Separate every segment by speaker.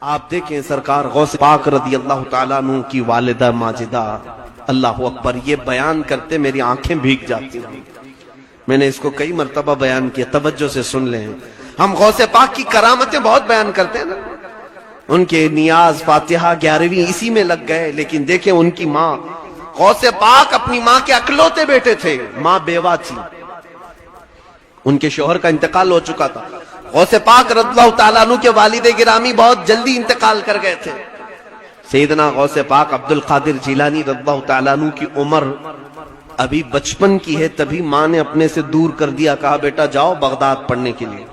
Speaker 1: آپ دیکھیں سرکار غوث پاک رضی اللہ تعالیٰ عنہ کی والدہ ماجدہ، اللہ اکبر، یہ بیان کرتے میری آنکھیں بھیگ جاتی ہیں۔ میں نے اس کو کئی مرتبہ بیان کیا، توجہ سے سن لیں۔ ہم غوث پاک کی کرامتیں بہت بیان کرتے ہیں نا، ان کے نیاز فاتحہ 11ویں اسی میں لگ گئے، لیکن دیکھیں ان کی ماں، غوث پاک اپنی ماں کے اکلوتے بیٹے تھے، ماں بیوہ تھی، ان کے شوہر کا انتقال ہو چکا تھا۔ غوث پاک رضی اللہ تعالیٰ عنہ کے والد گرامی بہت جلدی انتقال کر گئے تھے۔ سیدنا غوث پاک عبد القادر جیلانی رضی اللہ تعالیٰ عنہ کی عمر ابھی بچپن کی ہے، تبھی ماں نے اپنے سے دور کر دیا، کہا بیٹا جاؤ بغداد پڑھنے کے لیے۔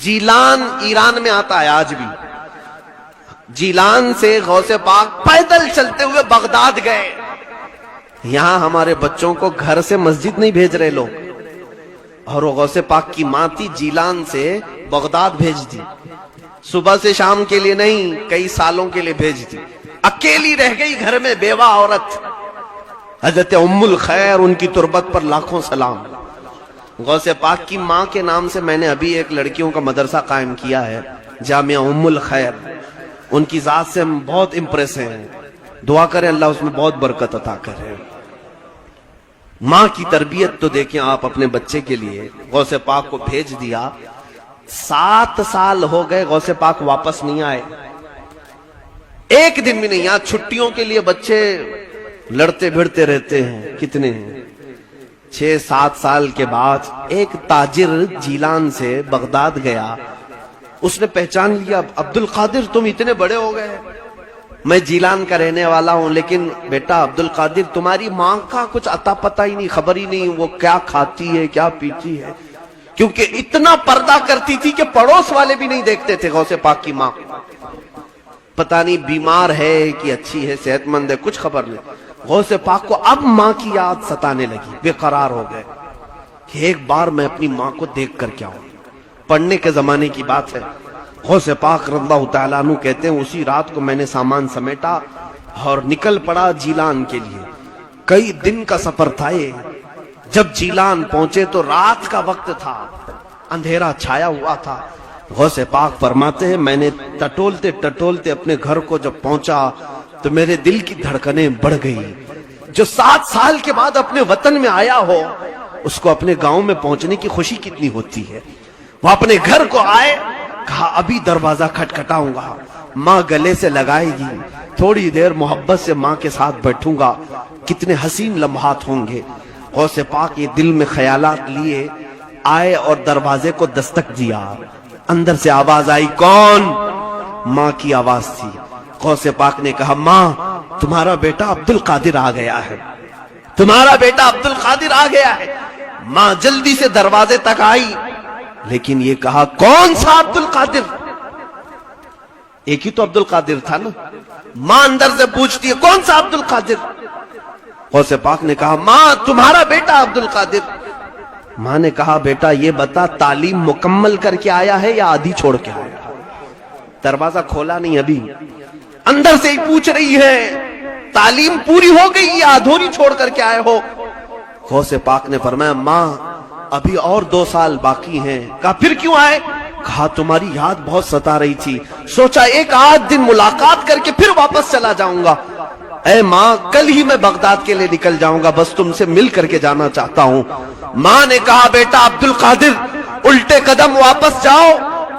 Speaker 1: جیلان ایران میں آتا ہے آج بھی۔ جیلان سے غوث پاک پیدل چلتے ہوئے بغداد گئے۔ یہاں ہمارے بچوں کو گھر سے مسجد نہیں بھیج رہے لوگ، اور وہ غوث پاک کی ماں تھی، جیلان سے بغداد بھیج دی، صبح سے شام کے لیے نہیں، کئی سالوں کے لیے بھیج دی۔ اکیلی رہ گئی گھر میں، بیوہ عورت، حضرت ام الخیر، ان کی تربت پر لاکھوں سلام۔ غوث پاک کی ماں کے نام سے میں نے ابھی ایک لڑکیوں کا مدرسہ قائم کیا ہے، جامعہ ام الخیر۔ ان کی ذات سے ہم بہت امپریس ہیں، دعا کریں اللہ اس میں بہت برکت عطا کرے۔ ماں کی تربیت تو دیکھیں آپ اپنے بچے کے لیے، غوث پاک کو بھیج دیا، 7 سال ہو گئے غوث پاک واپس نہیں آئے، ایک دن بھی نہیں۔ یہاں چھٹیوں کے لیے بچے لڑتے بھڑتے رہتے ہیں، کتنے ہیں، 6-7 سال کے بعد ایک تاجر جیلان سے بغداد گیا، اس نے پہچان لیا، عبد القادر تم اتنے بڑے ہو گئے، میں جیلان کا رہنے والا ہوں، لیکن بیٹا عبد القادر تمہاری ماں کا کچھ عطا پتہ ہی نہیں، خبر ہی نہیں وہ کیا کھاتی ہے کیا پیتی ہے، کیونکہ اتنا پردہ کرتی تھی کہ پڑوس والے بھی نہیں دیکھتے تھے غوث پاک کی ماں۔ پتہ نہیں بیمار ہے کہ اچھی ہے، صحت مند ہے، کچھ خبر نہیں۔ غوث پاک کو اب ماں کی یاد ستانے لگی، بے قرار ہو گئے کہ ایک بار میں اپنی ماں کو دیکھ کر کیا ہوں۔ پڑھنے کے زمانے کی بات ہے، غوث پاک رضی اللہ تعالیٰ عنہ کہتے ہیں اسی رات کو میں نے سامان سمیٹا اور نکل پڑا جیلان کے لیے۔ کئی دن کا سفر تھا یہ۔ جب جیلان پہنچے تو رات کا وقت تھا، اندھیرا چھایا ہوا تھا۔ غوث پاک فرماتے ہیں میں نے ٹٹولتے ٹٹولتے اپنے گھر کو جب پہنچا تو میرے دل کی دھڑکنیں بڑھ گئی۔ جو 7 سال کے بعد اپنے وطن میں آیا ہو، اس کو اپنے گاؤں میں پہنچنے کی خوشی کتنی ہوتی ہے۔ وہ اپنے گھر کو آئے، کہا ابھی دروازہ کھٹکھٹاؤں گا، ماں گلے سے لگائے گی، تھوڑی دیر محبت سے ماں کے ساتھ بیٹھوں گا، کتنے حسین لمحات ہوں گے۔ غوث پاک یہ دل میں خیالات لیے آئے اور دروازے کو دستک دیا، اندر سے آواز آئی، کون؟ ماں کی آواز تھی۔ غوث پاک نے کہا ماں تمہارا بیٹا عبد القادر آ گیا ہے، تمہارا بیٹا عبد القادر آ گیا ہے۔ ماں جلدی سے دروازے تک آئی، لیکن یہ کہا کون سا عبد القادر؟ ایک ہی تو عبد القادر تھا نا۔ ماں اندر سے پوچھتی ہے کون سا عبد القادر؟ غوث پاک نے کہا ماں تمہارا بیٹا عبد القادر۔ ماں نے کہا بیٹا یہ بتا تعلیم مکمل کر کے آیا ہے یا آدھی چھوڑ کے آیا؟ دروازہ کھولا نہیں ابھی، اندر سے ہی پوچھ رہی ہے تعلیم پوری ہو گئی یا ادھوری چھوڑ کر کے آئے ہو؟ غوث پاک نے فرمایا ماں ابھی اور 2 سال باقی ہیں۔ کہا پھر کیوں آئے؟ کہا تمہاری یاد بہت ستا رہی تھی، سوچا ایک آدھ دن ملاقات کر کے پھر واپس چلا جاؤں گا۔ اے ماں کل ہی میں بغداد کے لیے نکل جاؤں گا، بس تم سے مل کر کے جانا چاہتا ہوں۔ ماں نے کہا بیٹا عبد القادر الٹے قدم واپس جاؤ،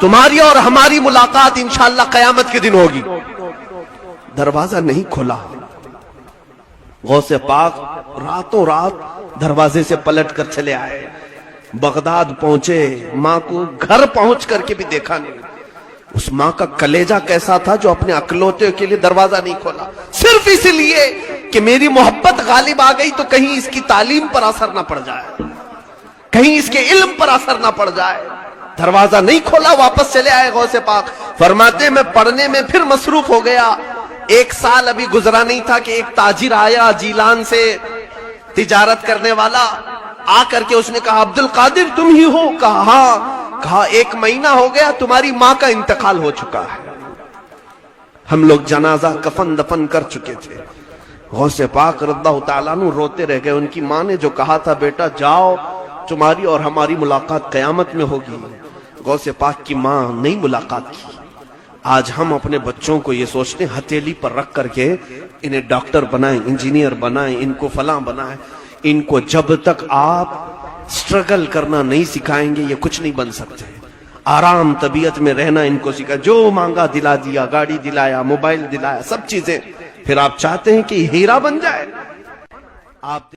Speaker 1: تمہاری اور ہماری ملاقات انشاءاللہ قیامت کے دن ہوگی۔ دروازہ نہیں کھلا۔ غوث پاک راتوں رات دروازے سے پلٹ کر چلے آئے، بغداد پہنچے، ماں کو گھر پہنچ کر کے بھی دیکھا نہیں۔ اس ماں کا کلیجہ کیسا تھا جو اپنے اکلوتے کے لیے دروازہ نہیں کھولا، صرف اس لیے کہ میری محبت غالب آ گئی تو کہیں اس کی تعلیم پر اثر نہ پڑ جائے، کہیں اس کے علم پر اثر نہ پڑ جائے۔ دروازہ نہیں کھولا، واپس چلے آئے۔ غوث پاک فرماتے میں پڑھنے میں پھر مصروف ہو گیا۔ 1 سال ابھی گزرا نہیں تھا کہ ایک تاجر آیا جیلان سے، تجارت کرنے والا، آ کر کے اس نے کہا عبد القادر تم ہی ہو؟ کہا ہاں۔ کہا 1 مہینہ ہو گیا تمہاری ماں کا انتقال ہو چکا ہے، ہم لوگ جنازہ کفن دفن کر چکے تھے۔ غوث پاک رضی اللہ تعالیٰ عنہ روتے رہ گئے۔ ان کی ماں نے جو کہا تھا بیٹا جاؤ تمہاری اور ہماری ملاقات قیامت میں ہوگی، غوث پاک کی ماں نہیں ملاقات کی۔ آج ہم اپنے بچوں کو یہ سوچتے ہیں ہتھیلی پر رکھ کر کے انہیں ڈاکٹر بنائیں، انجینئر بنائیں، ان کو فلاں بنائیں. ان کو جب تک آپ سٹرگل کرنا نہیں سکھائیں گے یہ کچھ نہیں بن سکتے. آرام طبیعت میں رہنا ان کو سکھا، جو مانگا دلا دیا، گاڑی دلایا، موبائل دلایا، سب چیزیں. پھر آپ چاہتے ہیں کہ ہیرا بن جائے. آپ